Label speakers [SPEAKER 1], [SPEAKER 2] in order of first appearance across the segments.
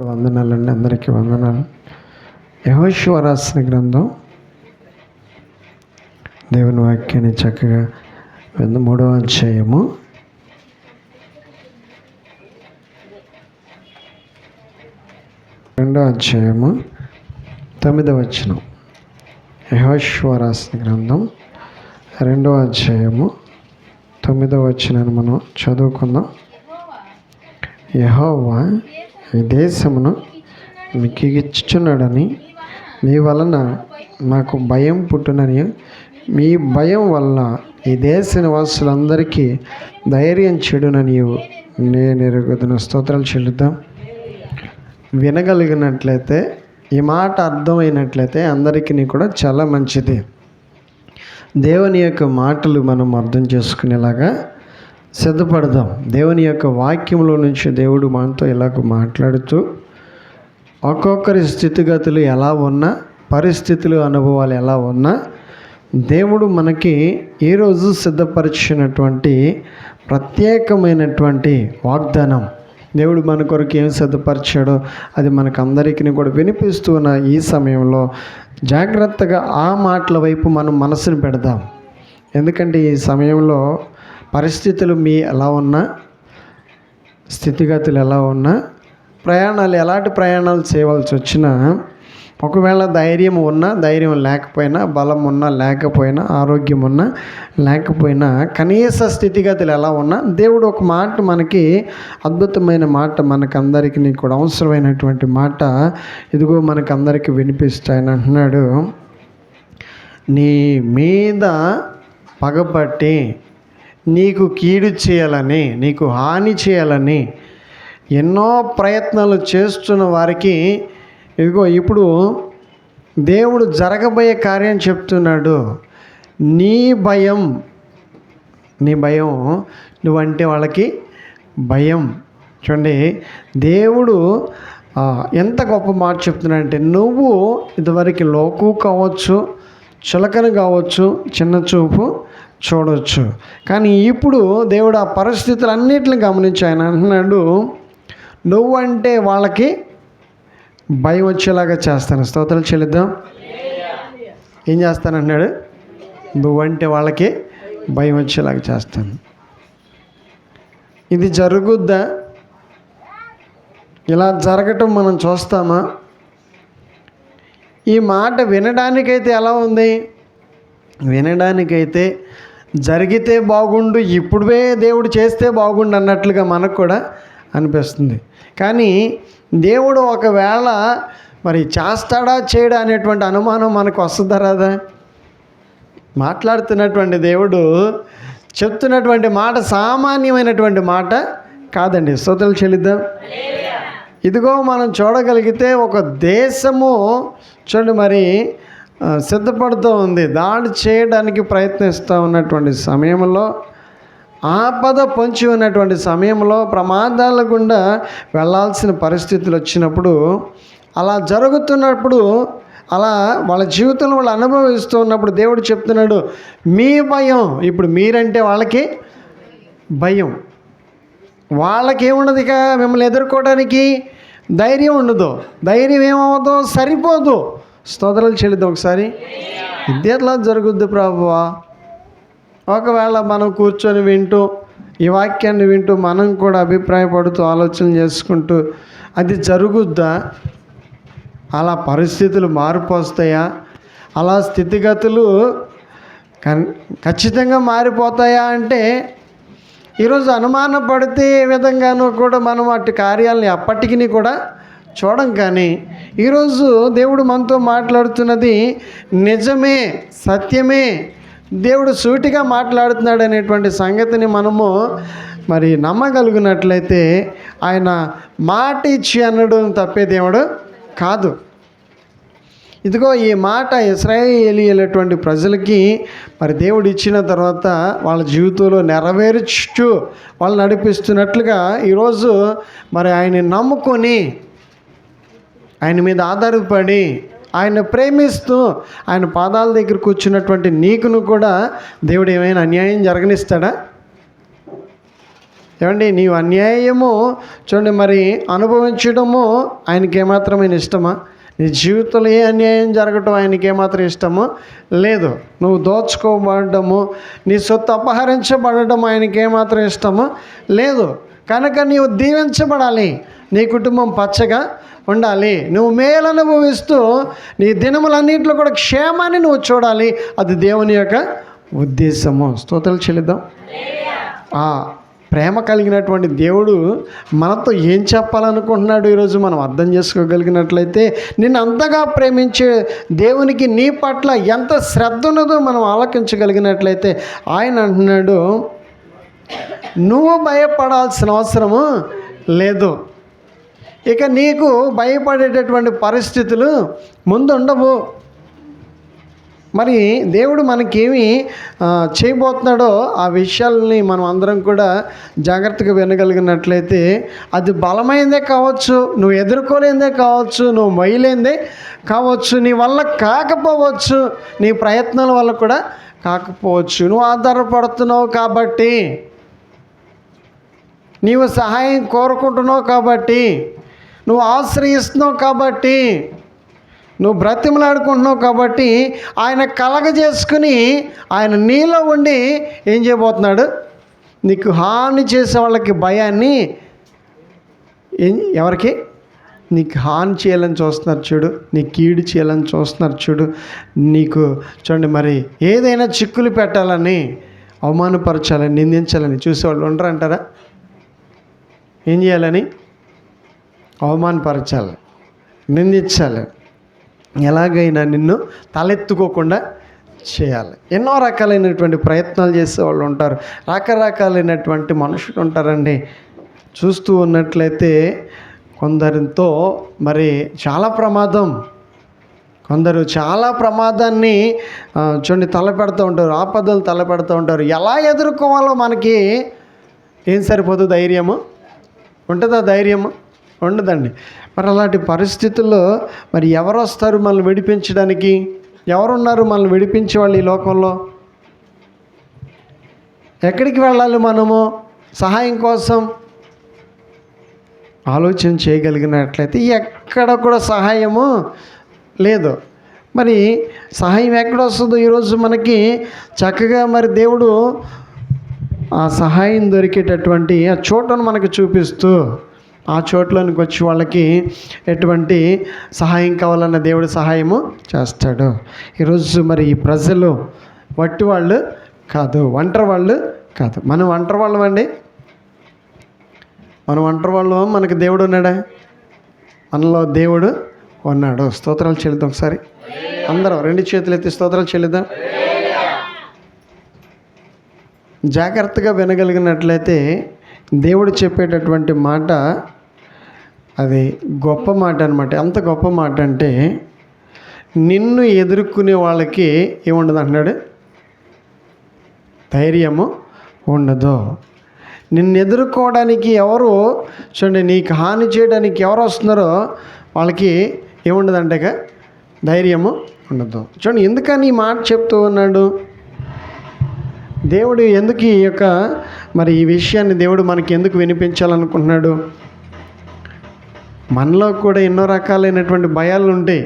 [SPEAKER 1] వందనాలండి, అందరికీ వందనాలు. యెహోషువ రాసిన గ్రంథం దేవుని వాక్యాన్ని చక్కగా 3వ అధ్యాయము 2వ అధ్యాయము 9వ వచనం. యెహోషువ రాసిన గ్రంథం 2వ అధ్యాయము 9వ వచనాన్ని మనం చదువుకుందాం. యెహోవా ఈ దేశమును మీకు ఇచ్చుచున్నాడని మీ వలన నాకు భయం పుట్టునని, మీ భయం వల్ల ఈ దేశ నివాసులందరికీ ధైర్యం చెడునని నేను ఎరుగుదును. స్తోత్రాలు చెల్లిద్దాం. వినగలిగినట్లయితే, ఈ మాట అర్థమైనట్లయితే అందరికీ కూడా చాలా మంచిది. దేవుని యొక్క మాటలు మనం అర్థం చేసుకునేలాగా సిద్ధపడదాం. దేవుని యొక్క వాక్యంలో నుంచి దేవుడు మనతో ఇలాగ మాట్లాడుతూ ఒక్కొక్కరి స్థితిగతులు ఎలా ఉన్నా, పరిస్థితులు అనుభవాలు ఎలా ఉన్నా, దేవుడు మనకి ఈరోజు సిద్ధపరిచినటువంటి ప్రత్యేకమైనటువంటి వాగ్దానం, దేవుడు మన కొరకు ఏం సిద్ధపరిచాడో అది మనకందరికీ కూడా వినిపిస్తూ ఉన్న ఈ సమయంలో జాగ్రత్తగా ఆ మాటల వైపు మనం మనసును పెడదాం. ఎందుకంటే ఈ సమయంలో పరిస్థితులు ఎలా ఉన్నా, స్థితిగతులు ఎలా ఉన్నా, ప్రయాణాలు ఎలాంటి ప్రయాణాలు చేయవలసి వచ్చినా, ఒకవేళ ధైర్యం ఉన్నా, ధైర్యం లేకపోయినా, బలం ఉన్నా లేకపోయినా, ఆరోగ్యం ఉన్నా లేకపోయినా, కనీస స్థితిగతులు ఎలా ఉన్నా, దేవుడు ఒక మాట మనకి, అద్భుతమైన మాట, మనకందరికీ కూడా అవసరమైనటువంటి మాట ఇదిగో మనకందరికీ వినిపిస్తాయని అంటున్నాడు. నీ మీద పగపట్టి నీకు కీడు చేయాలని, నీకు హాని చేయాలని ఎన్నో ప్రయత్నాలు చేస్తున్న వారికి ఇదిగో ఇప్పుడు దేవుడు జరగబోయే కార్యం చెప్తున్నాడు. నీ భయం నువ్వంటే వాళ్ళకి భయం. చూడండి, దేవుడు ఎంత గొప్ప మాట చెప్తున్నాడంటే, నువ్వు ఇదివరకు లోకు కావచ్చు, చులకన కావచ్చు, చిన్న చూపు చూడవచ్చు, కానీ ఇప్పుడు దేవుడు ఆ పరిస్థితులన్నిటిని గమనించి ఆయన అంటున్నాడు, నువ్వంటే వాళ్ళకి భయం వచ్చేలాగా చేస్తాను. స్తోత్రాలు చెల్లిద్దాం. ఏం చేస్తానంటున్నాడు? నువ్వంటే వాళ్ళకి భయం వచ్చేలాగా చేస్తాను. ఇది జరుగుద్దా? ఇలా జరగటం మనం చూస్తామా? ఈ మాట వినడానికైతే ఎలా ఉంది? వినడానికైతే జరిగితే బాగుండు, ఇప్పుడే దేవుడు చేస్తే బాగుండు అన్నట్లుగా మనకు కూడా అనిపిస్తుంది. కానీ దేవుడు ఒకవేళ మరి చేస్తాడా చేయడా అనేటువంటి అనుమానం మనకు వస్తుందా రాదా? మాట్లాడుతున్నటువంటి దేవుడు చెప్తున్నటువంటి మాట సామాన్యమైనటువంటి మాట కాదండి. స్తోత్రాలు చెల్లిద్దాం. ఇదిగో మనం చూడగలిగితే ఒక దేశము చూడండి మరి సిద్ధపడుతూ ఉంది, దాడి చేయడానికి ప్రయత్నిస్తూ ఉన్నటువంటి సమయంలో, ఆపద పొంచి ఉన్నటువంటి సమయంలో, ప్రమాదాల గుండా వెళ్ళాల్సిన పరిస్థితులు వచ్చినప్పుడు, అలా జరుగుతున్నప్పుడు, అలా వాళ్ళ జీవితంలో వాళ్ళు అనుభవిస్తూ ఉన్నప్పుడు దేవుడు చెప్తున్నాడు, మీ భయం. ఇప్పుడు మీరంటే వాళ్ళకి భయం. వాళ్ళకి ఏముండదు, ఇక మిమ్మల్ని ఎదుర్కోవడానికి ధైర్యం ఉండదు. ధైర్యం ఏమవుతుందో సరిపోదు. స్తోత్రాలు చెల్లిద్దాం ఒకసారి. ఇది ఎట్లా జరుగుద్ది ప్రభువా? ఒకవేళ మనం కూర్చొని వింటూ, ఈ వాక్యాన్ని వింటూ, మనం కూడా అభిప్రాయపడుతూ, ఆలోచన చేసుకుంటూ, అది జరుగుద్దా? అలా పరిస్థితులు మార్పు వస్తాయా? అలా స్థితిగతులు ఖచ్చితంగా మారిపోతాయా అంటే, ఈరోజు అనుమానపడితే ఏ విధంగానూ కూడా మనం అటు కార్యాలని అప్పటికీ కూడా చూడం. కానీ ఈరోజు దేవుడు మనతో మాట్లాడుతున్నది నిజమే, సత్యమే, దేవుడు సూటిగా మాట్లాడుతున్నాడు అనేటువంటి సంగతిని మనము మరి నమ్మగలిగినట్లయితే, ఆయన మాట ఇచ్చి అనడం తప్పే దేవుడు కాదు. ఇదిగో ఈ మాట ఇశ్రాయేలీయులటువంటి ప్రజలకి మరి దేవుడు ఇచ్చిన తర్వాత వాళ్ళ జీవితంలో నెరవేర్చు వాళ్ళు నడిపిస్తున్నట్లుగా ఈరోజు మరి ఆయన్ని నమ్ముకొని, ఆయన మీద ఆధారపడి, ఆయన ప్రేమిస్తూ, ఆయన పాదాల దగ్గర కూర్చున్నటువంటి నీకును కూడా దేవుడు ఏమైనా అన్యాయం జరగనిస్తాడా? ఏమండి నీవు అన్యాయము చూడండి మరి అనుభవించడము ఆయనకి ఏమాత్రమైన ఇష్టమా? నీ జీవితంలో ఏ అన్యాయం జరగటం ఆయనకి ఏమాత్రం ఇష్టమో లేదు. నువ్వు దోచుకోబడము, నీ సొత్తు అపహరించబడడం ఆయనకి ఏమాత్రం ఇష్టమో లేదు. కనుక నీవు దీవించబడాలి, నీ కుటుంబం పచ్చగా ఉండాలి, నువ్వు మేలు అనుభవిస్తూ నీ దినములన్నింటిలో కూడా క్షేమాన్ని నువ్వు చూడాలి. అది దేవుని యొక్క ఉద్దేశము. స్తోత్రాలు చెల్లిద్దాం. ప్రేమ కలిగినటువంటి దేవుడు మనతో ఏం చెప్పాలనుకుంటున్నాడు ఈరోజు మనం అర్థం చేసుకోగలిగినట్లయితే, నిన్ను అంతగా ప్రేమించే దేవునికి నీ పట్ల ఎంత శ్రద్ధ ఉన్నదో మనం ఆలకించగలిగినట్లయితే ఆయన అంటున్నాడు, నువ్వు భయపడాల్సిన అవసరము లేదు. ఇక నీకు భయపడేటటువంటి పరిస్థితులు ముందు ఉండవు. మరి దేవుడు మనకేమి చేయబోతున్నాడో ఆ విషయాలని మనం అందరం కూడా జాగ్రత్తగా వినగలిగినట్లయితే, అది బలమైందే కావచ్చు, నువ్వు ఎదుర్కోలేందే కావచ్చు, నువ్వు మొయ్యలేందే కావచ్చు, నీ వల్ల కాకపోవచ్చు, నీ ప్రయత్నాల వల్ల కూడా కాకపోవచ్చు. నువ్వు ఆధారపడుతున్నావు కాబట్టి, నీవు సహాయం కోరుకుంటున్నావు కాబట్టి, నువ్వు ఆశ్రయిస్తున్నావు కాబట్టి, నువ్వు బ్రతిమలాడుకుంటున్నావు కాబట్టి, ఆయన కలగజేసుకుని ఆయన నీలో ఉండి ఏం చేయబోతున్నాడు? నీకు హాని చేసే వాళ్ళకి భయాన్ని ఎవరికి? నీకు హాని చేయాలని చూస్తున్నారు చూడు, నీ కీడు చేయాలని చూస్తున్నారు చూడు, నీకు చూడండి మరి ఏదైనా చిక్కులు పెట్టాలని, అవమానపరచాలని, నిందించాలని చూసేవాళ్ళు ఉండరంటారా? ఏం చేయాలని? అవమానపరచాలి, నిందించాలి, ఎలాగైనా నిన్ను తలెత్తుకోకుండా చేయాలి. ఎన్నో రకాలైనటువంటి ప్రయత్నాలు చేసేవాళ్ళు ఉంటారు, రకరకాలైనటువంటి మనుషులు ఉంటారండి. చూస్తూ ఉన్నట్లయితే కొందరితో మరి చాలా ప్రమాదం, కొందరు చాలా ప్రమాదాన్ని చూడండి తలపెడుతూ ఉంటారు, ఆపదలు తలపెడుతూ ఉంటారు. ఎలా ఎదుర్కోవాలో మనకి ఏం సరిపోదు? ధైర్యము ఉంటుందా? ధైర్యము ఉండదండి. మరి అలాంటి పరిస్థితుల్లో మరి ఎవరు వస్తారు మనల్ని విడిపించడానికి? ఎవరున్నారు మనల్ని విడిపించే వాళ్ళు ఈ లోకంలో? ఎక్కడికి వెళ్ళాలి మనము సహాయం కోసం? ఆలోచన చేయగలిగినట్లయితే ఎక్కడ కూడా సహాయము లేదు. మరి సహాయం ఎక్కడ వస్తుందో ఈరోజు మనకి చక్కగా మరి దేవుడు ఆ సహాయం దొరికేటటువంటి ఆ చోటను మనకు చూపిస్తూ, ఆ చోట్లోనికి వచ్చి వాళ్ళకి ఎటువంటి సహాయం కావాలన్న దేవుడు సహాయము చేస్తాడు. ఈరోజు మరి ఈ ప్రజలు వట్టి వాళ్ళు కాదు, ఒంటరి వాళ్ళు కాదు. మనం ఒంటరి వాళ్ళం అండి. మనం ఒంటరి వాళ్ళం. మనకు దేవుడు ఉన్నాడా? మనలో దేవుడు ఉన్నాడు. స్తోత్రాలు చెల్లిద్దాం. ఒకసారి అందరం రెండు చేతులు ఎత్తి స్తోత్రాలు చెల్లిద్దాం. జాగ్రత్తగా వినగలిగినట్లయితే దేవుడు చెప్పేటటువంటి మాట అది గొప్ప మాట అనమాట. ఎంత గొప్ప మాట అంటే, నిన్ను ఎదుర్కొనే వాళ్ళకి ఏముండదు అంటున్నాడు? ధైర్యము ఉండదు. నిన్ను ఎదుర్కోవడానికి ఎవరు చూడండి, నీకు హాని చేయడానికి ఎవరు వస్తున్నారో వాళ్ళకి ఏముండదంటే ధైర్యము ఉండదు. చూడండి, ఎందుకని ఈ మాట చెప్తూ ఉన్నాడు దేవుడు? ఎందుకు ఈ యొక్క మరి ఈ విషయాన్ని దేవుడు మనకి ఎందుకు వినిపించాలనుకుంటున్నాడు? మనలో కూడా ఎన్నో రకాలైనటువంటి భయాలు ఉంటాయి.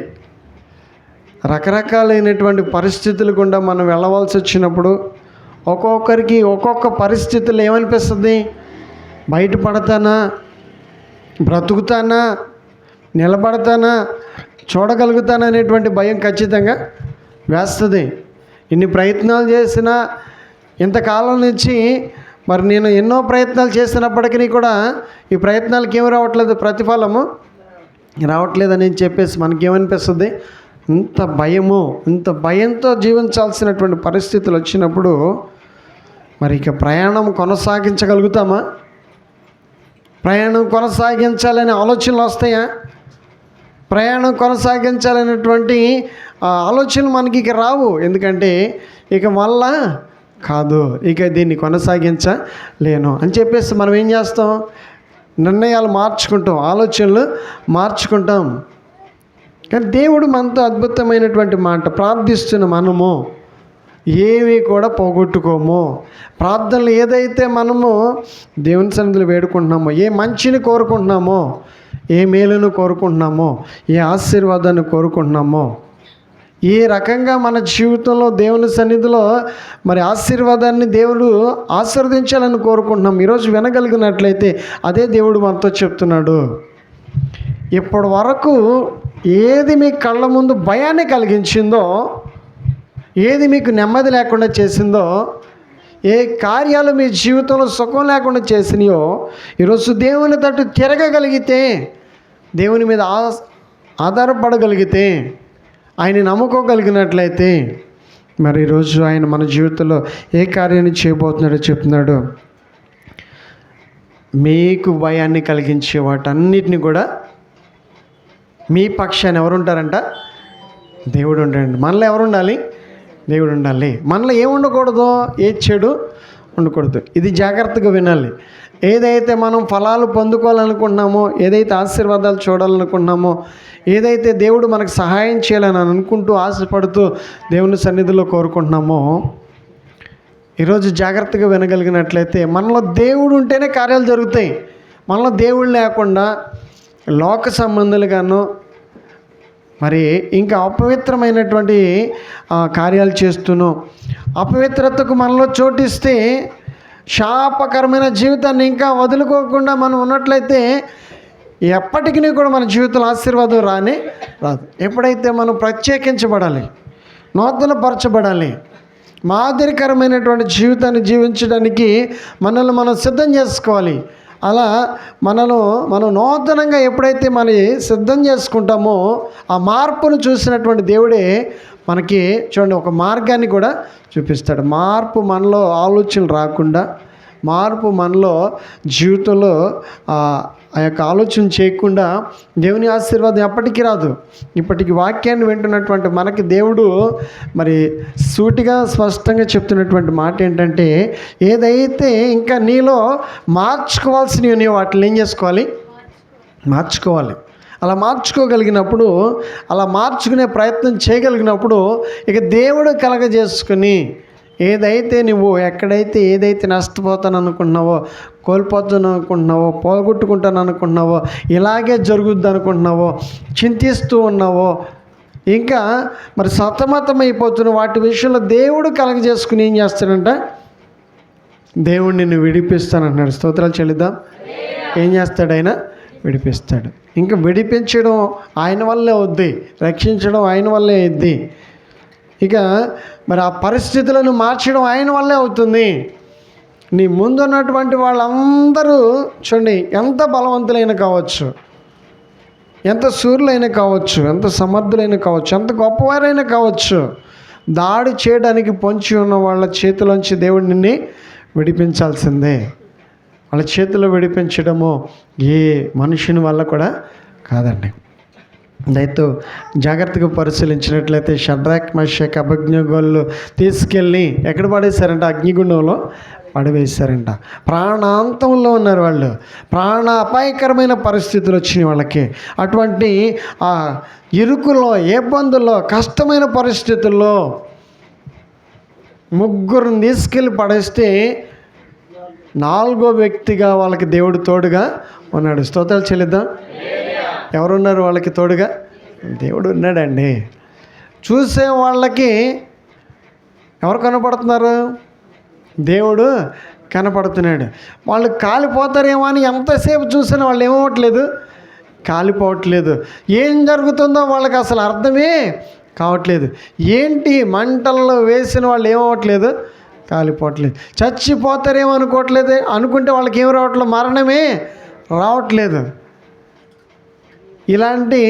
[SPEAKER 1] రకరకాలైనటువంటి పరిస్థితులు గుండా మనం వెళ్ళవలసి వచ్చినప్పుడు ఒక్కొక్కరికి ఒక్కొక్క పరిస్థితులు ఏమనిపిస్తుంది? బయటపడతానా, బ్రతుకుతానా, నిలబడతానా, చూడగలుగుతానా అనేటువంటి భయం ఖచ్చితంగా వేస్తుంది. ఇన్ని ప్రయత్నాలు చేసినా, ఇంతకాలం నుంచి మరి నేను ఎన్నో ప్రయత్నాలు చేసినప్పటికీ కూడా ఈ ప్రయత్నాలకి ఏమి రావట్లేదు, ప్రతిఫలము రావట్లేదని చెప్పేసి మనకేమనిపిస్తుంది? ఇంత భయము, ఇంత భయంతో జీవించాల్సినటువంటి పరిస్థితులు వచ్చినప్పుడు మరి ఇక ప్రయాణం కొనసాగించగలుగుతామా? ప్రయాణం కొనసాగించాలనే ఆలోచనలు వస్తాయా? ప్రయాణం కొనసాగించాలనేటువంటి ఆలోచనలు మనకి ఇక రావు. ఎందుకంటే ఇక మళ్ళా కాదు, ఇక దీన్ని కొనసాగించలేను అని చెప్పేసి మనం ఏం చేస్తాం? నిర్ణయాలు మార్చుకుంటాం, ఆలోచనలు మార్చుకుంటాం. కానీ దేవుడు మనతో అద్భుతమైనటువంటి మాట, ప్రార్థిస్తున్న మనము ఏమీ కూడా పోగొట్టుకోము. ప్రార్థనలు ఏదైతే మనము దేవుని సన్నిధిలో వేడుకుంటున్నామో, ఏ మంచిని కోరుకుంటున్నామో, ఏ మేలును కోరుకుంటున్నామో, ఏ ఆశీర్వాదాన్ని కోరుకుంటున్నామో, ఏ రకంగా మన జీవితంలో దేవుని సన్నిధిలో మరి ఆశీర్వాదాన్ని దేవుడు ఆశీర్వదించాలని కోరుకుంటున్నాం. ఈరోజు వినగలిగినట్లయితే అదే దేవుడు మనతో చెప్తున్నాడు. ఇప్పటి వరకు ఏది మీ కళ్ళ ముందు భయాన్ని కలిగించిందో, ఏది మీకు నెమ్మది లేకుండా చేసిందో, ఏ కార్యాలు మీ జీవితంలో సుఖం లేకుండా చేసినాయో, ఈరోజు దేవుని తట్టు తిరగగలిగితే, దేవుని మీద ఆధారపడగలిగితే, ఆయన నమ్ముకోగలిగినట్లయితే, మరి ఈరోజు ఆయన మన జీవితంలో ఏ కార్యాన్ని చేయబోతున్నాడో చెప్తున్నాడు. మీకు భయాన్ని కలిగించే వాటన్నిటిని కూడా మీ పక్షాన్ని ఎవరు ఉంటారంట? దేవుడు ఉంటాడండి. మనలో ఎవరు ఉండాలి? దేవుడు ఉండాలి. మనలో ఏం ఉండకూడదు? ఏ చెడు ఉండకూడదు. ఇది జాగ్రత్తగా వినాలి. ఏదైతే మనం ఫలాలు పొందుకోవాలనుకుంటున్నామో, ఏదైతే ఆశీర్వాదాలు చూడాలనుకుంటున్నామో, ఏదైతే దేవుడు మనకు సహాయం చేయాలని అనుకుంటూ ఆశపడుతూ దేవుని సన్నిధిలో కోరుకుంటున్నామో, ఈరోజు జాగ్రత్తగా వినగలిగినట్లయితే మనలో దేవుడు ఉంటేనే కార్యాలు జరుగుతాయి. మనలో దేవుడు లేకుండా లోక సంబంధులుగాను మరి ఇంకా అపవిత్రమైనటువంటి కార్యాలు చేస్తూను, అపవిత్రతకు మనలో చోటిస్తే, శాపకరమైన జీవితాన్ని ఇంకా వదులుకోకుండా మనం ఉన్నట్లయితే ఎప్పటికీ కూడా మన జీవితంలో ఆశీర్వాదం రాదు. ఎప్పుడైతే మనం ప్రత్యేకించబడాలి, నూతనపరచబడాలి, మాదిరికరమైనటువంటి జీవితాన్ని జీవించడానికి మనల్ని మనం సిద్ధం చేసుకోవాలి. అలా మనం నూతనంగా ఎప్పుడైతే సిద్ధం చేసుకుంటామో, ఆ మార్పును చూసినటువంటి దేవుడే మనకి చూడండి ఒక మార్గాన్ని కూడా చూపిస్తాడు. మార్పు మనలో ఆలోచనలు రాకుండా, మార్పు మనలో జీవితంలో ఆ యొక్క ఆలోచన చేయకుండా దేవుని ఆశీర్వాదం ఎప్పటికీ రాదు. ఇప్పటికి వాక్యాన్ని వింటున్నటువంటి మనకి దేవుడు మరి సూటిగా స్పష్టంగా చెప్తున్నటువంటి మాట ఏంటంటే, ఏదైతే ఇంకా నీలో మార్చుకోవాల్సినవి నీవు వాటిని ఏం చేసుకోవాలి? మార్చుకోవాలి. అలా మార్చుకోగలిగినప్పుడు, అలా మార్చుకునే ప్రయత్నం చేయగలిగినప్పుడు ఇక దేవుడు కలగజేసుకుని ఏదైతే నువ్వు ఎక్కడైతే ఏదైతే నష్టపోతాను అనుకుంటున్నావో, కోల్పోతాను అనుకుంటున్నావో, పోగొట్టుకుంటాను అనుకుంటున్నావో, ఇలాగే జరుగుద్ది అనుకుంటున్నావో, చింతిస్తూ ఉన్నావో, ఇంకా మరి సతమతం అయిపోతున్న వాటి విషయంలో దేవుడు కలగజేసుకుని ఏం చేస్తాడంట? దేవుడు నిన్ను విడిపిస్తానంటున్నాడు. స్తోత్రాలు చెల్లిద్దాం. ఏం చేస్తాడు ఆయన? విడిపిస్తాడు. ఇంకా విడిపించడం ఆయన వల్లే అవుద్ది, రక్షించడం ఆయన వల్లే అవుద్ది. ఇక మరి ఆ పరిస్థితులను మార్చడం ఆయన వల్లే అవుతుంది. నీ ముందున్నటువంటి వాళ్ళందరూ చూడండి, ఎంత బలవంతులైన కావచ్చు, ఎంత సూర్యులైనా కావచ్చు, ఎంత సమర్థులైనా కావచ్చు, ఎంత గొప్పవారైనా కావచ్చు, దాడి చేయడానికి పొంచి ఉన్న వాళ్ళ చేతిలోంచి దేవుడు నిన్ను విడిపించాల్సిందే. వాళ్ళ చేతిలో విడిపించడము ఏ మనుషుని వల్ల కూడా కాదండి. దయతో జాగ్రత్తగా పరిశీలించినట్లయితే షడ్రాక్, మెషక్, అబేద్నెగోలు తీసుకెళ్ళి ఎక్కడ పడేశారంట? అగ్నిగుండంలో పడవేశారంట. ప్రాణాంతంలో ఉన్నారు వాళ్ళు. ప్రాణ అపాయకరమైన పరిస్థితులు వచ్చినాయి వాళ్ళకి. అటువంటి ఆ ఇరుకులో, ఇబ్బందుల్లో, కష్టమైన పరిస్థితుల్లో ముగ్గురిని తీసుకెళ్ళి పడేస్తే నాలుగో వ్యక్తిగా వాళ్ళకి దేవుడు తోడుగా ఉన్నాడు. స్తోత్రాలు చెల్లిద్దాం. ఎవరున్నారు వాళ్ళకి తోడుగా? దేవుడు ఉన్నాడండి. చూసే వాళ్ళకి ఎవరు కనపడుతున్నారు? దేవుడు కనపడుతున్నాడు. వాళ్ళు కాలిపోతారేమో అని ఎంతసేపు చూసినా వాళ్ళు ఏమవట్లేదు, కాలిపోవట్లేదు. ఏం జరుగుతుందో వాళ్ళకి అసలు అర్థమే కావట్లేదు. ఏంటి మంటల్లో వేసిన వాళ్ళు ఏమవట్లేదు, కాలిపోవట్లేదు. చచ్చిపోతారేమో అనుకోవట్లేదు. అనుకుంటే వాళ్ళకి ఏం రావట్లేదు, మరణమే రావట్లేదు. ఇలాంటి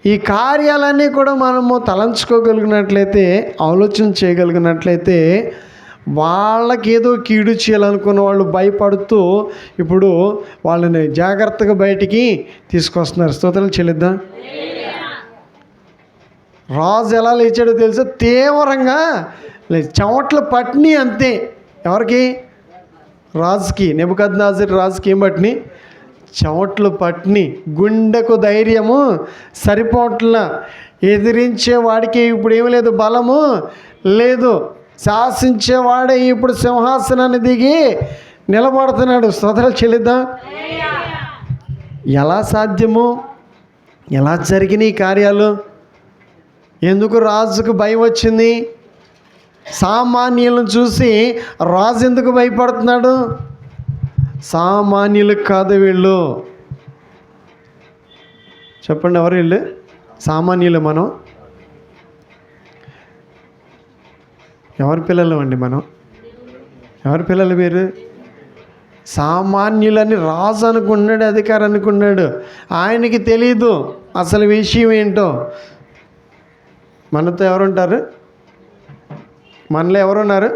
[SPEAKER 1] ఈ కార్యాలన్నీ కూడా మనము తలంచుకోగలిగినట్లయితే, ఆలోచన చేయగలిగినట్లయితే, వాళ్ళకి ఏదో కీడు చేయాలనుకున్న వాళ్ళు భయపడుతూ ఇప్పుడు వాళ్ళని జాగ్రత్తగా బయటికి తీసుకొస్తున్నారు. స్తోత్రాలు చెల్లిద్దాం. రాజు ఎలా లేచాడో తెలుసా? తీవ్రంగా చెమట్లు పట్టిని అంతే. ఎవరికి? రాజుకి. నెబుకద్నెజర్ రాజుకి ఏం పట్టిని? చెమట్లు పట్టిని. గుండెకు ధైర్యము సరిపోట్ల. ఎదిరించే వాడికి ఇప్పుడు ఏమి లేదు, బలము లేదు. శాసించేవాడే ఇప్పుడు సింహాసనాన్ని దిగి నిలబడుతున్నాడు. స్తోత్రాలు చెల్లిద్దాం. ఎలా సాధ్యము? ఎలా జరిగినాయి కార్యాలు? ఎందుకు రాజుకు భయం వచ్చింది? సామాన్యులను చూసి రాజు ఎందుకు భయపడుతున్నాడు? సామాన్యులు కాదు వీళ్ళు. చెప్పండి, ఎవరు వీళ్ళు? సామాన్యులు. మనం ఎవరి పిల్లలు అండి? మనం ఎవరి పిల్లలు? మీరు సామాన్యులని రాజు అనుకున్నాడు, అధికారి అనుకున్నాడు. ఆయనకి తెలీదు అసలు విషయం ఏంటో. మనతో ఎవరుంటారు? మనలో ఎవరున్నారు?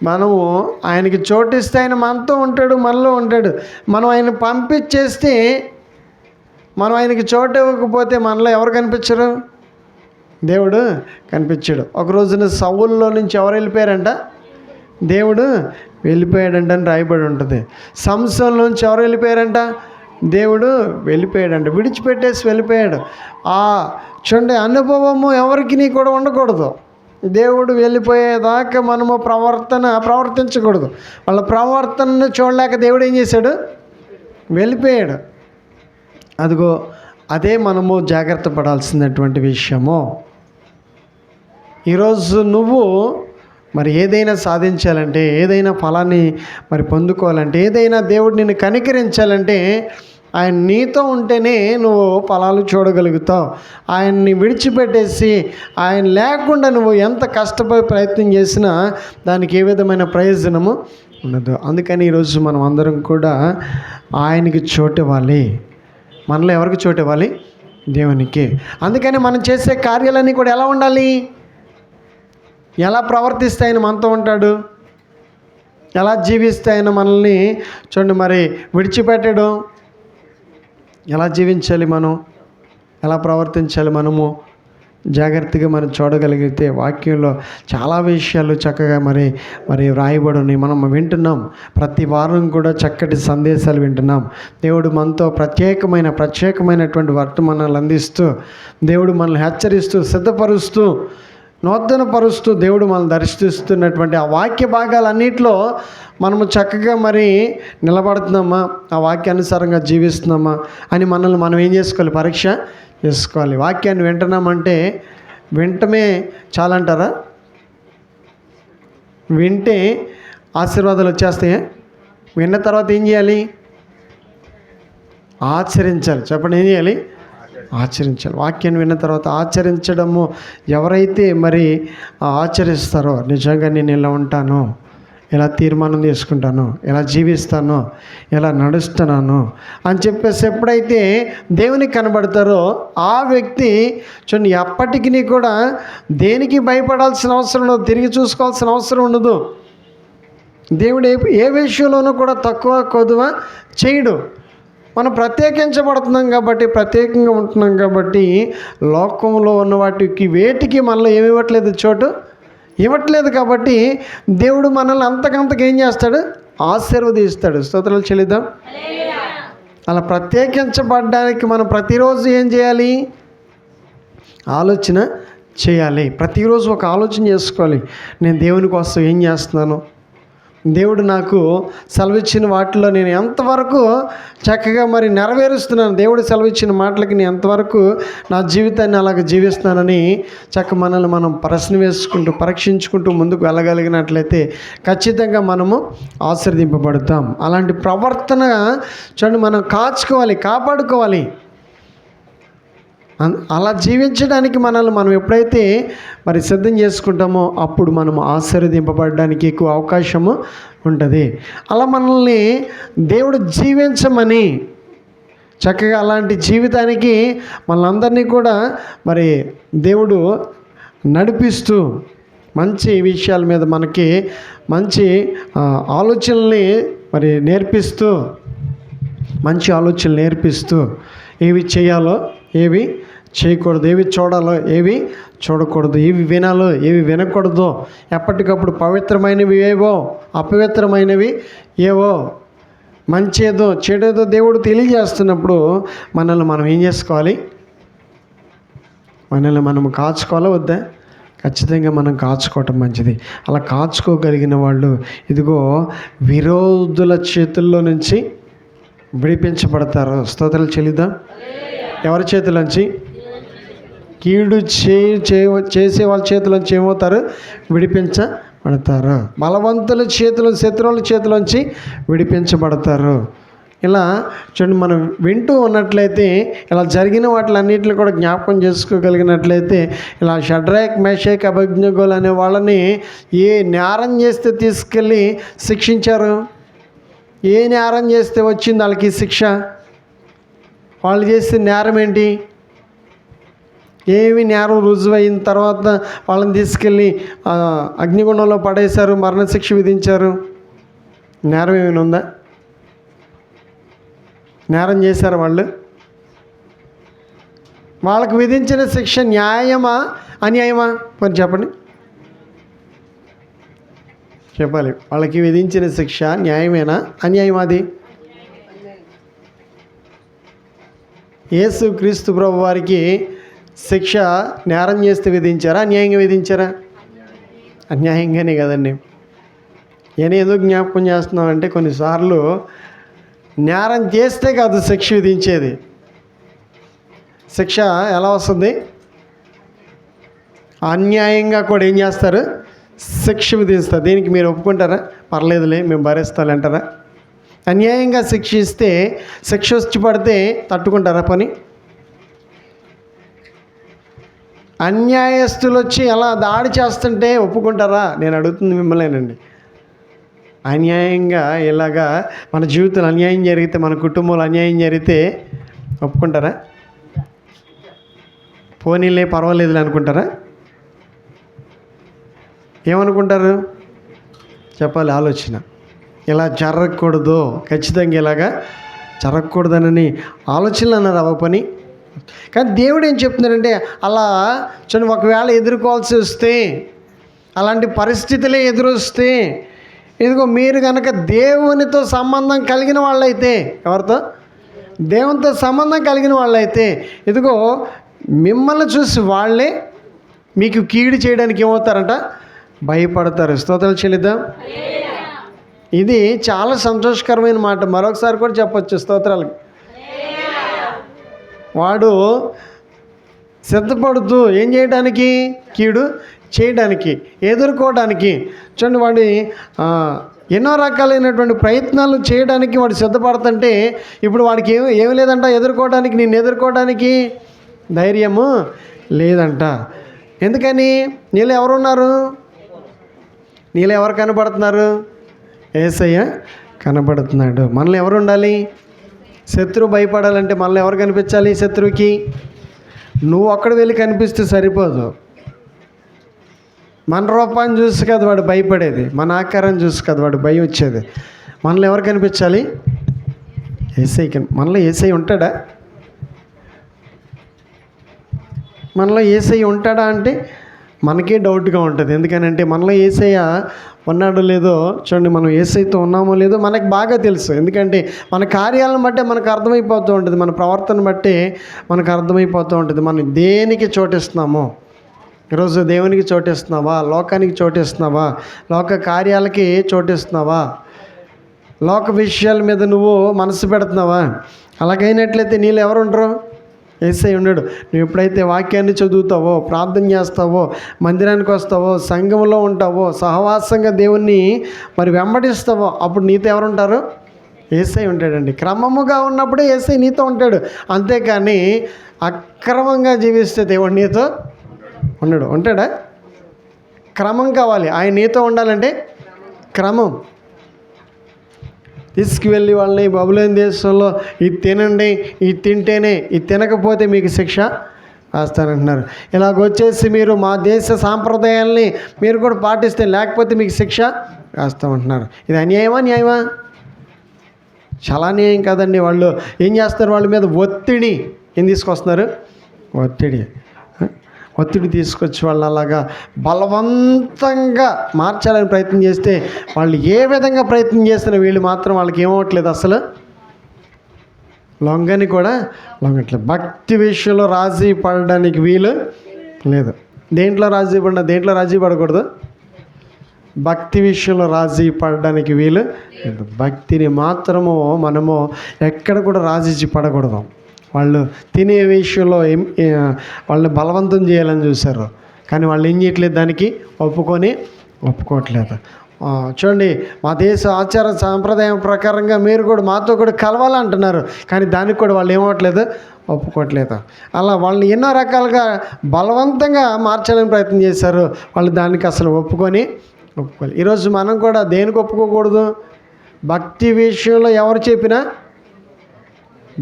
[SPEAKER 1] మనము ఆయనకి చోటిస్తే ఆయన మనతో ఉంటాడు, మనలో ఉంటాడు. మనం ఆయన పంపించేస్తే, మనం ఆయనకి చోటు ఇవ్వకపోతే మనలో ఎవరు కనిపించరు? దేవుడు కనిపించాడు. ఒక రోజున సౌల్లో నుంచి ఎవరు వెళ్ళిపోయారంట? దేవుడు వెళ్ళిపోయాడంట అని రాయబడి ఉంటుంది. సంసోన్లోంచి ఎవరు వెళ్ళిపోయారంట? దేవుడు వెళ్ళిపోయాడంట, విడిచిపెట్టేసి వెళ్ళిపోయాడు. చూడండి, అనుభవము ఎవరికి కూడా ఉండకూడదు. దేవుడు వెళ్ళిపోయేదాకా మనము ప్రవర్తించకూడదు. వాళ్ళ ప్రవర్తనను చూడలేక దేవుడు ఏం చేశాడు? వెళ్ళిపోయాడు. అదిగో అదే మనము జాగ్రత్త పడాల్సినటువంటి విషయము. ఈరోజు నువ్వు మరి ఏదైనా సాధించాలంటే, ఏదైనా ఫలాన్ని మరి పొందుకోవాలంటే, ఏదైనా దేవుడు నిన్ను కనికరించాలంటే ఆయన నీతో ఉంటేనే నువ్వు ఫలాలు చూడగలుగుతావు. ఆయన్ని విడిచిపెట్టేసి ఆయన లేకుండా నువ్వు ఎంత కష్టపడి ప్రయత్నం చేసినా దానికి ఏ విధమైన ప్రయోజనము ఉండదు. అందుకని ఈరోజు మనం అందరం కూడా ఆయనకి చోటు ఇవ్వాలి. మనలో ఎవరికి చోటు ఇవ్వాలి? దేవునికి. అందుకని మనం చేసే కార్యాలన్నీ కూడా ఎలా ఉండాలి? ఎలా ప్రవర్తిస్తే ఆయన మనతో ఉంటాడు? ఎలా జీవిస్తే ఆయన మనల్ని చూడండి మరి విడిచిపెట్టడం? ఎలా జీవించాలి మనం? ఎలా ప్రవర్తించాలి మనము? జాగ్రత్తగా మనం చూడగలిగితే వాక్యంలో చాలా విషయాలు చక్కగా మరి వ్రాయబడి ఉన్నాయి. మనం వింటున్నాం. ప్రతి వారం కూడా చక్కటి సందేశాలు వింటున్నాం. దేవుడు మనతో ప్రత్యేకమైనటువంటి వర్తమానాలు అందిస్తూ, దేవుడు మనల్ని హెచ్చరిస్తూ, సిద్ధపరుస్తూ, నూతనపరుస్తూ దేవుడు మనల్ని దర్శిస్తున్నటువంటి ఆ వాక్య భాగాలన్నింటిలో మనము చక్కగా మరి నిలబడుతున్నామా, ఆ వాక్యానుసారంగా జీవిస్తున్నామా అని మనల్ని మనం ఏం చేసుకోవాలి? పరీక్ష చేసుకోవాలి. వాక్యాన్ని వింటున్నామంటే వింటమే చాలంటారా? వింటే ఆశీర్వాదాలు వచ్చేస్తాయా? విన్న తర్వాత ఏం చేయాలి? ఆచరించాలి. చెప్పండి, ఏం చేయాలి? ఆచరించాలి. వాక్యాన్ని విన్న తర్వాత ఆచరించడము. ఎవరైతే మరి ఆచరిస్తారో, నిజంగా నేను ఇలా ఉంటాను, ఎలా తీర్మానం తీసుకుంటాను, ఎలా జీవిస్తాను, ఎలా నడుస్తున్నాను అని చెప్పేసి ఎప్పుడైతే దేవునికి కనబడతారో ఆ వ్యక్తి చూడండి ఎప్పటికీ కూడా దేనికి భయపడాల్సిన అవసరం ఉండదు, తిరిగి చూసుకోవాల్సిన అవసరం ఉండదు. దేవుడు ఏ విషయంలోనూ కూడా తక్కువ కొదువ చేయడు. మనం ప్రత్యేకించబడుతున్నాం కాబట్టి, ప్రత్యేకంగా ఉంటున్నాం కాబట్టి లోకంలో ఉన్న వాటికి వేటికి మనలో ఏమి ఇవ్వట్లేదు, చోటు ఇవ్వట్లేదు. కాబట్టి దేవుడు మనల్ని అంతకంతకు ఏం చేస్తాడు? ఆశీర్వదిస్తాడు. స్తోత్రాలు చెల్లిద్దాం. అలా ప్రత్యేకించబడడానికి మనం ప్రతిరోజు ఏం చేయాలి? ఆలోచన చేయాలి. ప్రతిరోజు ఒక ఆలోచన చేసుకోవాలి. నేను దేవుని కోసం ఏం చేస్తున్నాను? దేవుడు నాకు సెలవిచ్చిన వాటిలో నేను ఎంతవరకు చక్కగా మరి నెరవేరుస్తున్నాను? దేవుడు సెలవిచ్చిన మాటలకి నేను ఎంతవరకు నా జీవితాన్ని అలాగ జీవిస్తున్నానని మనల్ని మనం ప్రశ్న వేసుకుంటూ పరీక్షించుకుంటూ ముందుకు వెళ్ళగలిగినట్లయితే ఖచ్చితంగా మనము ఆశీర్వదింపబడతాం. అలాంటి ప్రవర్తన చూడండి మనం కాపాడుకోవాలి. అలా జీవించడానికి మనల్ని మనం ఎప్పుడైతే మరి సిద్ధం చేసుకుంటామో అప్పుడు మనము ఆశీర్వదింపబడడానికి ఎక్కువ అవకాశము ఉంటుంది. అలా మనల్ని దేవుడు జీవించమని చక్కగా అలాంటి జీవితానికి మనందరినీ కూడా మరి దేవుడు నడిపిస్తూ మంచి విషయాల మీద మనకి మంచి ఆలోచనల్ని మరి నేర్పిస్తూ, మంచి ఆలోచనలు నేర్పిస్తూ ఏవి చేయాలో ఏవి చేయకూడదు, ఏవి చూడాలో ఏవి చూడకూడదు, ఏవి వినాలో ఏవి వినకూడదు, ఎప్పటికప్పుడు పవిత్రమైనవి ఏవో అపవిత్రమైనవి ఏవో, మంచేదో చెడేదో దేవుడు తెలియజేస్తున్నప్పుడు మనల్ని మనం ఏం చేసుకోవాలి? మనల్ని మనము కాచుకోవాలా వద్దా? ఖచ్చితంగా మనం కాచుకోవటం మంచిది. అలా కాచుకోగలిగిన వాళ్ళు ఇదిగో విరోధుల చేతుల్లో నుంచి విడిపించబడతారు. స్తోత్రాలు చెల్లిద్దాం. ఎవరి చేతులోంచి? కీడు చేసే వాళ్ళ చేతిలోంచి ఏమవుతారు? విడిపించబడతారు. బలవంతుల చేతులు, శత్రువుల చేతిలోంచి విడిపించబడతారు. ఇలా చూడండి, మనం వింటూ ఉన్నట్లయితే ఇలా జరిగిన వాటిలన్నింటినీ కూడా జ్ఞాపకం చేసుకోగలిగినట్లయితే ఇలా షడ్రక్ మేషక్ అబేద్నెగోలు అనే వాళ్ళని ఏ నేరం చేస్తే తీసుకెళ్ళి శిక్షించారు? ఏ నేరం చేస్తే వచ్చింది వాళ్ళకి శిక్ష? వాళ్ళు చేసిన నేరం ఏంటి? ఏమి నేరం రుజువైన తర్వాత వాళ్ళని తీసుకెళ్ళి అగ్నిగుండంలో పడేశారు, మరణశిక్ష విధించారు. నేరం ఏమైనా ఉందా? నేరం చేశారు వాళ్ళు? వాళ్ళకు విధించిన శిక్ష న్యాయమా అన్యాయమా? మరి చెప్పండి, చెప్పాలి. వాళ్ళకి విధించిన శిక్ష న్యాయమేనా అన్యాయమా? అది యేసు క్రీస్తు ప్రభు వారికి శిక్ష నేరం చేస్తే విధించారా, అన్యాయంగా విధించారా? అన్యాయంగానే కదండి. నేను ఎందుకు జ్ఞాపకం చేస్తున్నానంటే కొన్నిసార్లు నేరం చేస్తే కాదు శిక్ష విధించేది. శిక్ష ఎలా వస్తుంది? అన్యాయంగా కూడా ఏం చేస్తారు? శిక్ష విధిస్తారు. దీనికి మీరు ఒప్పుకుంటారా? పర్లేదులే మేము భరిస్తాం అంటారా? అన్యాయంగా శిక్ష ఇస్తే, శిక్ష వచ్చి పడితే తట్టుకుంటారా పని? అన్యాయస్తులు వచ్చి అలా దాడి చేస్తుంటే ఒప్పుకుంటారా? నేను అడుగుతుంది మిమ్మల్నేనండి. అన్యాయంగా ఇలాగా మన జీవితంలో అన్యాయం జరిగితే, మన కుటుంబంలో అన్యాయం జరిగితే ఒప్పుకుంటారా? పోనీలే పర్వాలేదులే అనుకుంటారా? ఏమనుకుంటారు? చెప్పాలి ఆలోచన. ఇలా జరగకూడదు, ఖచ్చితంగా ఇలాగా జరగకూడదనని ఆలోచనలు అన్నారు అవ పని. కానీ దేవుడు ఏం చెప్తున్నాడంటే అలా చూడండి, ఒకవేళ ఎదుర్కోవాల్సి వస్తే, అలాంటి పరిస్థితులే ఎదురొస్తే, ఇదిగో మీరు కనుక దేవునితో సంబంధం కలిగిన వాళ్ళైతే, ఎవరితో? దేవునితో సంబంధం కలిగిన వాళ్ళైతే, ఇదిగో మిమ్మల్ని చూసి వాళ్ళే మీకు కీడు చేయడానికి ఏమవుతారంట? భయపడతారు. స్తోత్రాలు చెల్లిద్దాం. ఇది చాలా సంతోషకరమైన మాట. మరొకసారి కూడా చెప్పచ్చు స్తోత్రాలు. వాడు సిద్ధపడుతూ ఏం చేయడానికి? కీడు చేయడానికి, ఎదుర్కోవడానికి. చూడండి, వాడి ఎన్నో రకాలైనటువంటి ప్రయత్నాలు చేయడానికి వాడు సిద్ధపడుతుంటే, ఇప్పుడు వాడికి ఏమి లేదంట ఎదుర్కోవడానికి, నిన్ను ఎదుర్కోవడానికి ధైర్యము లేదంట. ఎందుకని? నీళ్ళు ఎవరున్నారు? నీళ్ళు ఎవరు కనబడుతున్నారు? యేసయ్య కనబడుతున్నాడు. మనలో ఎవరు ఉండాలి? శత్రువు భయపడాలంటే మనలో ఎవరు కనిపించాలి? శత్రువుకి నువ్వు ఒక్కడ వెళ్ళి కనిపిస్తే సరిపోదు. మన రూపాన్ని చూసి కదా వాడు భయపడేది, మన ఆకారాన్ని చూసి కదా వాడు భయం వచ్చేది. మనలో ఎవరు కనిపించాలి? యేసయ్య. మనలో యేసయ్య ఉంటాడా? మనలో యేసయ్య ఉంటాడా అంటే మనకే డౌట్గా ఉంటుంది. ఎందుకనంటే మనలో యేసయ్య ఉన్నాడో లేదో చూడండి, మనం యేసయ్యతో ఉన్నామో లేదో మనకు బాగా తెలుసు. ఎందుకంటే మన కార్యాలను బట్టే మనకు అర్థమైపోతూ ఉంటుంది, మన ప్రవర్తన బట్టే మనకు అర్థమైపోతూ ఉంటుంది. మనం దేనికి చోటిస్తున్నామో, ఈరోజు దేవునికి చోటిస్తున్నావా, లోకానికి చోటిస్తున్నావా, లోక కార్యాలకి చోటిస్తున్నావా, లోక విషయాల మీద నువ్వు మనసు పెడుతున్నావా? అలాగైనట్లయితే నీళ్ళు ఎవరు ఉండరు? యేసయ్య ఉన్నాడు. నువ్వు ఎప్పుడైతే వాక్యాన్ని చదువుతావో, ప్రార్థన చేస్తావో, మందిరానికి వస్తావో, సంఘంలో ఉంటావో, సహవాసంగా దేవుణ్ణి మరి వెంబడిస్తావో, అప్పుడు నీతో ఎవరు ఉంటారు? యేసయ్య ఉంటాడండి. క్రమముగా ఉన్నప్పుడే యేసయ్య నీతో ఉంటాడు. అంతేకాని అక్రమంగా జీవిస్తే దేవుడు నీతో ఉండడు. ఉంటాడా? క్రమం కావాలి. ఆయన నీతో ఉండాలంటే క్రమం. తీసుకువెళ్ళి వాళ్ళని బబులోను దేశంలో ఇది తినండి, ఇది తింటేనే, ఇది తినకపోతే మీకు శిక్ష వేస్తానంటున్నారు. ఇలాగొచ్చేసి మీరు మా దేశ సాంప్రదాయాల్ని మీరు కూడా పాటిస్తే, లేకపోతే మీకు శిక్ష వేస్తామంటున్నారు. ఇది అన్యాయమా న్యాయమా? చాలా అన్యాయం కదండి. వాళ్ళు ఏం చేస్తారు? వాళ్ళ మీద ఒత్తిడి ఏం తీసుకొస్తున్నారు? ఒత్తిడి తీసుకొచ్చి వాళ్ళు అలాగా బలవంతంగా మార్చాలని ప్రయత్నం చేస్తే, వాళ్ళు ఏ విధంగా ప్రయత్నం చేస్తున్నా వీళ్ళు మాత్రం వాళ్ళకి ఏమవట్లేదు, అసలు లొంగని కూడా లొంగట్లేదు. భక్తి విషయంలో రాజీ పడడానికి వీలు లేదు. దేంట్లో రాజీ పడకూడదు? భక్తి విషయంలో రాజీ పడడానికి వీలు లేదు. భక్తిని మాత్రము మనము ఎక్కడ కూడా రాజీ పడకూడదు. వాళ్ళు తినే విషయంలో వాళ్ళని బలవంతం చేయాలని చూశారు, కానీ వాళ్ళు ఏం చేయట్లేదు, దానికి ఒప్పుకోవట్లేదు. చూడండి, మా దేశ ఆచార సాంప్రదాయం ప్రకారంగా మీరు కూడా మాతో కూడా కలవాలంటున్నారు, కానీ దానికి కూడా వాళ్ళు ఏమవట్లేదు, ఒప్పుకోవట్లేదు. అలా వాళ్ళని ఎన్నో రకాలుగా బలవంతంగా మార్చాలని ప్రయత్నం చేశారు, వాళ్ళు దానికి అసలు ఒప్పుకోవాలి. ఈరోజు మనం కూడా దేనికి ఒప్పుకోకూడదు? భక్తి విషయంలో ఎవరు చెప్పినా,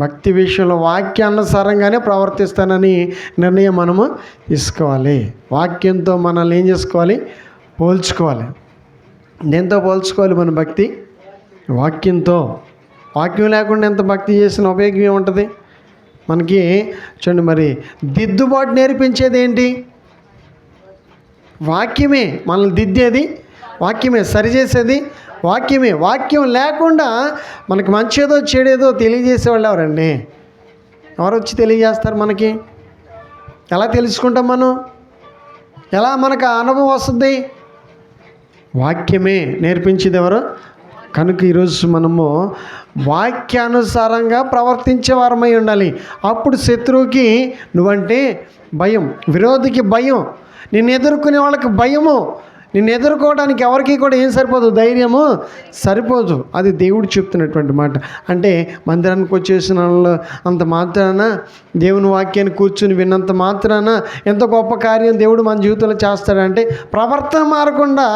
[SPEAKER 1] భక్తి విషయంలో వాక్యానుసారంగానే ప్రవర్తిస్తానని నిర్ణయం మనము తీసుకోవాలి. వాక్యంతో మనల్ని ఏం చేసుకోవాలి? పోల్చుకోవాలి. దేంతో పోల్చుకోవాలి మన భక్తి? వాక్యంతో. వాక్యం లేకుండా ఎంత భక్తి చేసిన ఉపయోగం ఏముంటుంది మనకి? చూడండి, మరి దిద్దుబాటు నేర్పించేది ఏంటి? వాక్యమే. మనల్ని దిద్దేది వాక్యమే, సరిచేసేది వాక్యమే. వాక్యం లేకుండా మనకి మంచేదో చెడేదో తెలియజేసేవాళ్ళు ఎవరండి? ఎవరు వచ్చి తెలియజేస్తారు మనకి? ఎలా తెలుసుకుంటాం మనం? ఎలా మనకు ఆ అనుభవం వస్తుంది? వాక్యమే నేర్పించేది ఎవరు? కనుక ఈరోజు మనము వాక్యానుసారంగా ప్రవర్తించే వారమై ఉండాలి. అప్పుడు శత్రువుకి నువ్వంటే భయం, విరోధికి భయం, నిన్ను ఎదుర్కొనే వాళ్ళకి భయము. నిన్ను ఎదుర్కోవడానికి ఎవరికి కూడా ఏం సరిపోదు? ధైర్యము సరిపోదు. అది దేవుడు చెప్తున్నటువంటి మాట. అంటే మందిరానికి వచ్చేసిన అంత మాత్రాన, దేవుని వాక్యాన్ని కూర్చుని విన్నంత మాత్రాన ఎంత గొప్ప కార్యం దేవుడు మన జీవితంలో చేస్తాడంటే ప్రవర్తన మారకుండా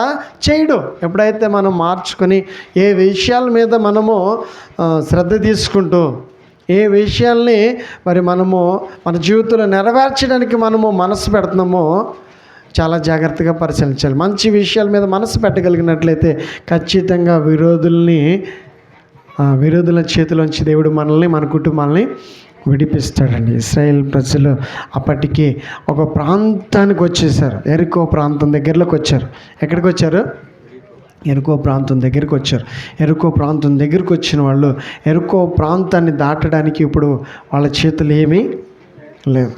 [SPEAKER 1] చేయడు. ఎప్పుడైతే మనం మార్చుకొని ఏ విషయాల మీద మనము శ్రద్ధ తీసుకుంటూ, ఏ విషయాల్ని మరి మనము మన జీవితంలో నెరవేర్చడానికి మనము మనసు పెడుతున్నామో చాలా జాగ్రత్తగా పరిశీలించాలి. మంచి విషయాల మీద మనసు పెట్టగలిగినట్లయితే ఖచ్చితంగా విరోధుల చేతిలోంచి దేవుడు మనల్ని, మన కుటుంబాలని విడిపిస్తాడండి. ఇశ్రాయేల్ ప్రజలు అప్పటికి ఒక ప్రాంతానికి వచ్చేసారు. ఎరికో ప్రాంతం దగ్గరలోకి వచ్చారు. ఎక్కడికి వచ్చారు? ఎరుకో ప్రాంతం దగ్గరికి వచ్చారు. ఎరుకో ప్రాంతం దగ్గరికి వచ్చిన వాళ్ళు ఎరుకో ప్రాంతాన్ని దాటడానికి ఇప్పుడు వాళ్ళ చేతులు ఏమీ లేదు.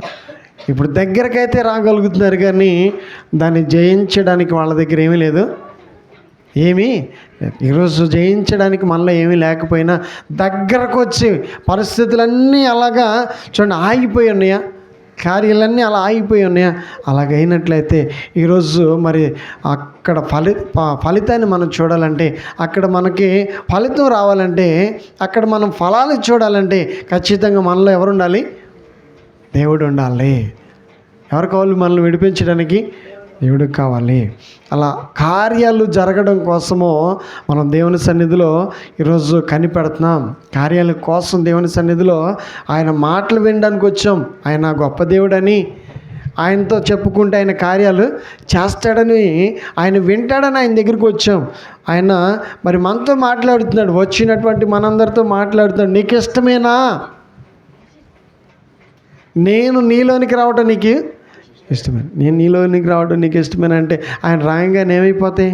[SPEAKER 1] ఇప్పుడు దగ్గరకైతే రాగలుగుతున్నారు, కానీ దాన్ని జయించడానికి వాళ్ళ దగ్గర ఏమీ లేదు. ఈరోజు జయించడానికి మనలో ఏమీ లేకపోయినా దగ్గరకు వచ్చి పరిస్థితులన్నీ అలాగా చూడండి ఆగిపోయి ఉన్నాయా? కార్యాలన్నీ అలా ఆగిపోయి ఉన్నాయా? అలాగైనట్లయితే ఈరోజు మరి అక్కడ ఫలితాన్ని మనం చూడాలంటే, అక్కడ మనకి ఫలితం రావాలంటే, అక్కడ మనం ఫలాలు చూడాలంటే ఖచ్చితంగా మనలో ఎవరు ఉండాలి? దేవుడు ఉండాలి. ఎవరు కావాలి? మనల్ని విడిపించడానికి దేవుడు కావాలి. అలా కార్యాలు జరగడం కోసము మనం దేవుని సన్నిధిలో ఈరోజు కనిపెడుతున్నాం. కార్యాల కోసం దేవుని సన్నిధిలో ఆయన మాటలు వినడానికి వచ్చాం. ఆయన గొప్ప దేవుడని, ఆయనతో చెప్పుకుంటే ఆయన కార్యాలు చేస్తాడని, ఆయన వింటాడని ఆయన దగ్గరికి వచ్చాం. ఆయన మరి మనతో మాట్లాడుతున్నాడు, వచ్చినటువంటి మనందరితో మాట్లాడుతున్నాడు. నీకు ఇష్టమేనా? నేను నీలోనికి రావడం నీకు ఇష్టమే. నేను నీలోనికి రావడం నీకు ఇష్టమేనా అంటే ఆయన రాయంగానే ఏమైపోతాయి?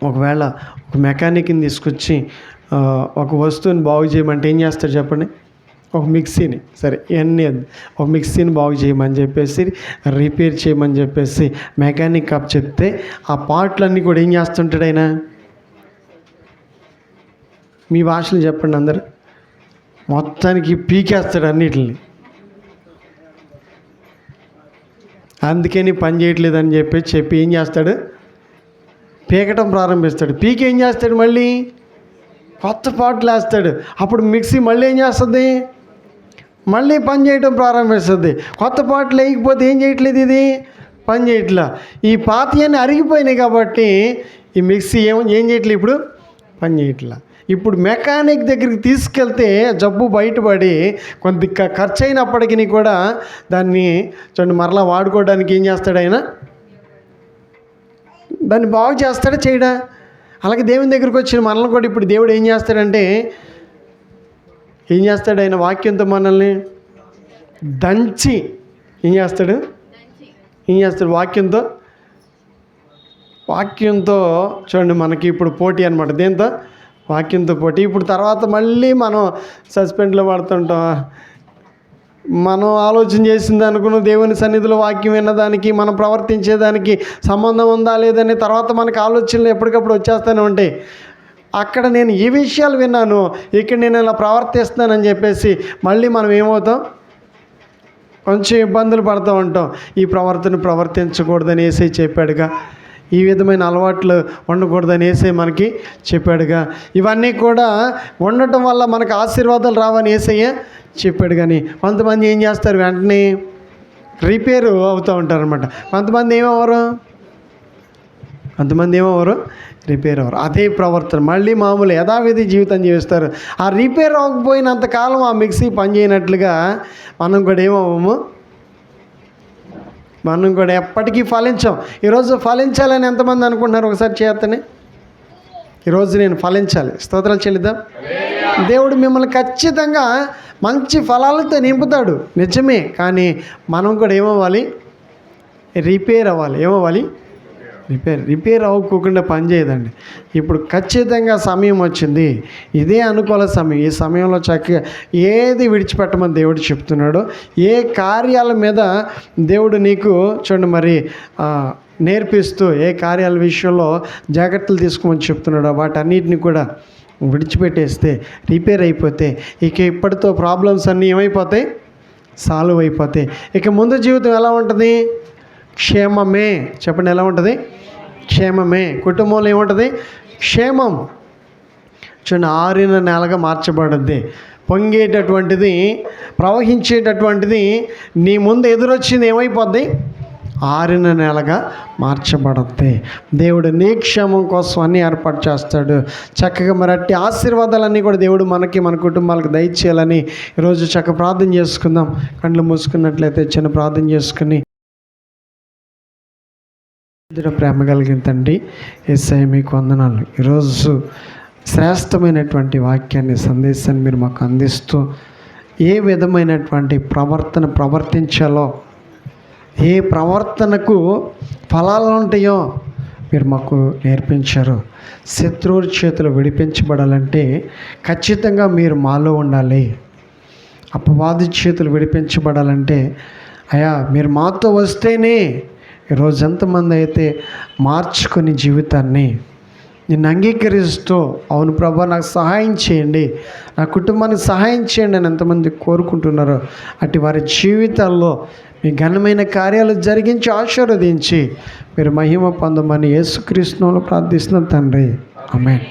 [SPEAKER 1] ఒకవేళ ఒక మెకానిక్ని తీసుకొచ్చి ఒక వస్తువుని బాగు చేయమంటే ఏం చేస్తాడు చెప్పండి? ఒక మిక్సీని, సరే ఇవన్నీ ఒక మిక్సీని బాగు చేయమని చెప్పేసి, రిపేర్ చేయమని చెప్పేసి మెకానిక్ అప్ చెప్తే ఆ పార్ట్లన్నీ కూడా ఏం చేస్తుంటాడు ఆయన? మీ భాషలో చెప్పండి అందరు. మొత్తానికి పీకేస్తాడు అన్నిటిని. అందుకని పని చేయట్లేదని చెప్పి ఏం చేస్తాడు? పీకటం ప్రారంభిస్తాడు. పీకి ఏం చేస్తాడు? మళ్ళీ కొత్త పాటలు వేస్తాడు. అప్పుడు మిక్సీ మళ్ళీ ఏం చేస్తుంది? మళ్ళీ పని చేయటం ప్రారంభిస్తుంది. కొత్త పాటలు వేయకపోతే ఏం చేయట్లేదు, ఇది పని చేయట్లా. ఈ పాతయన్నీ అరిగిపోయినాయి కాబట్టి ఈ మిక్సీ ఏం చేయట్లేదు, ఇప్పుడు పని చేయట్లా. ఇప్పుడు మెకానిక్ దగ్గరికి తీసుకెళ్తే జబ్బు బయటపడి కొంత ఖర్చు అయినప్పటికీ కూడా దాన్ని చూడండి మరలా వాడుకోవడానికి ఏం చేస్తాడు ఆయన? దాన్ని బాగు చేస్తాడా చేయడా? అలాగే దేవుని దగ్గరికి వచ్చిన మనల్ని కూడా ఇప్పుడు దేవుడు ఏం చేస్తాడంటే, ఏం చేస్తాడు? ఆయన వాక్యంతో మనల్ని దంచి ఏం చేస్తాడు? వాక్యంతో చూడండి మనకి ఇప్పుడు పోటీ అనమాట. దేంతో? వాక్యంతో పోటీ. ఇప్పుడు తర్వాత మళ్ళీ మనం సస్పెండ్లో పడుతుంటాం. మనం ఆలోచన చేసిన దానికి దేవుని సన్నిధిలో వాక్యం విన్నదానికి మనం ప్రవర్తించేదానికి సంబంధం ఉందా లేదని తర్వాత మనకు ఆలోచనలు ఎప్పటికప్పుడు వచ్చేస్తూనే ఉంటాయి. అక్కడ నేను ఈ విషయాలు విన్నాను, ఇక్కడ నేను ఇలా ప్రవర్తిస్తానని చెప్పేసి మళ్ళీ మనం ఏమవుతాం, కొంచెం ఇబ్బందులు పడుతూ ఉంటాం. ఈ ప్రవర్తించకూడదని యేసయ్య చెప్పాడుగా, ఈ విధమైన అలవాట్లు ఉండకూడదని యేసయ్య మనకి చెప్పాడుగా, ఇవన్నీ కూడా ఉండటం వల్ల మనకు ఆశీర్వాదాలు రావని యేసయ్య చెప్పాడు. కానీ కొంతమంది ఏం చేస్తారు, వెంటనే రిపేర్ అవుతూ ఉంటారు అనమాట. కొంతమంది ఏమవ్వరు రిపేర్ అవ్వరు. అదే ప్రవర్తన మళ్ళీ మామూలు యథావిధి జీవితం జీవిస్తారు. ఆ రిపేర్ అవ్వకపోయినంతకాలం ఆ మిక్సీ పనిచేయనట్లుగా మనం కూడా ఏమవ్వము, మనం కూడా ఎప్పటికీ ఫలించాం. ఈరోజు ఫలించాలని ఎంతమంది అనుకుంటున్నారు? ఒకసారి చేతనే ఈరోజు నేను ఫలించాలి. స్తోత్రాలు చెల్లిద్దాం. దేవుడు మిమ్మల్ని ఖచ్చితంగా మంచి ఫలాలతో నింపుతాడు, నిజమే. కానీ మనం కూడా ఏమవ్వాలి, రిపేర్ అవ్వాలి. ఏమవ్వాలి, రిపేర్ అవ్వకుండా పనిచేయదండి. ఇప్పుడు ఖచ్చితంగా సమయం వచ్చింది, ఇదే అనుకూల సమయం. ఈ సమయంలో చక్కగా ఏది విడిచిపెట్టమని దేవుడు చెప్తున్నాడు. ఏ కార్యాల మీద దేవుడు నీకు చూడండి మరి నేర్పిస్తూ ఏ కార్యాల విషయంలో జాగ్రత్తలు తీసుకోమని చెప్తున్నాడో వాటన్నిటిని కూడా విడిచిపెట్టేస్తే, రిపేర్ అయిపోతే ఇక ఇప్పటితో ప్రాబ్లమ్స్ అన్నీ ఏమైపోతాయి, సాల్వ్ అయిపోతాయి. ఇక ముందు జీవితం ఎలా ఉంటుంది, క్షేమమే. చెప్పండి, ఎలా ఉంటుంది, క్షేమమే. కుటుంబంలో ఏముంటుంది, క్షేమం. చూడండి, ఆరిన నేలగా మార్చబడుద్ది. పొంగేటటువంటిది, ప్రవహించేటటువంటిది నీ ముందు ఎదురొచ్చింది ఏమైపోద్ది, ఆరిన నేలగా మార్చబడుద్ది. దేవుడు నీ క్షేమం కోసం అన్నీ ఏర్పాటు చేస్తాడు. చక్కగా మరి అట్టి ఆశీర్వాదాలన్నీ కూడా దేవుడు మనకి, మన కుటుంబాలకు దయచేయాలని ఈరోజు చక్కగా ప్రార్థన చేసుకుందాం. కళ్ళు మూసుకున్నట్లయితే చిన్న ప్రార్థన చేసుకుని, ప్రేమ కలిగిన తండ్రి యేసయ్య మీకు వందనాలు. ఈరోజు శ్రేష్టమైనటువంటి వాక్యాన్ని, సందేశాన్ని మీరు మాకు అందిస్తూ ఏ విధమైనటువంటి ప్రవర్తించాలో, ఏ ప్రవర్తనకు ఫలాలు ఉంటాయో మీరు మాకు నేర్పించారు. శత్రువుల చేతులు విడిపించబడాలంటే ఖచ్చితంగా మీరు మాలో ఉండాలి. అపవాది చేతులు విడిపించబడాలంటే అయ్యా మీరు మాతో వస్తేనే. ఈరోజు ఎంతమంది అయితే మార్చుకుని జీవితాన్ని నిన్ను అంగీకరిస్తూ, అవును ప్రభా నాకు సహాయం చేయండి, నా కుటుంబానికి సహాయం చేయండి అని ఎంతమంది కోరుకుంటున్నారో అటు వారి జీవితాల్లో మీ ఘనమైన కార్యాలు జరిగించి ఆశీర్వదించి మీరు మహిమ పొందమని యేసుక్రీస్తులో ప్రార్థిస్తున్నాను తండ్రి. ఆమేన్.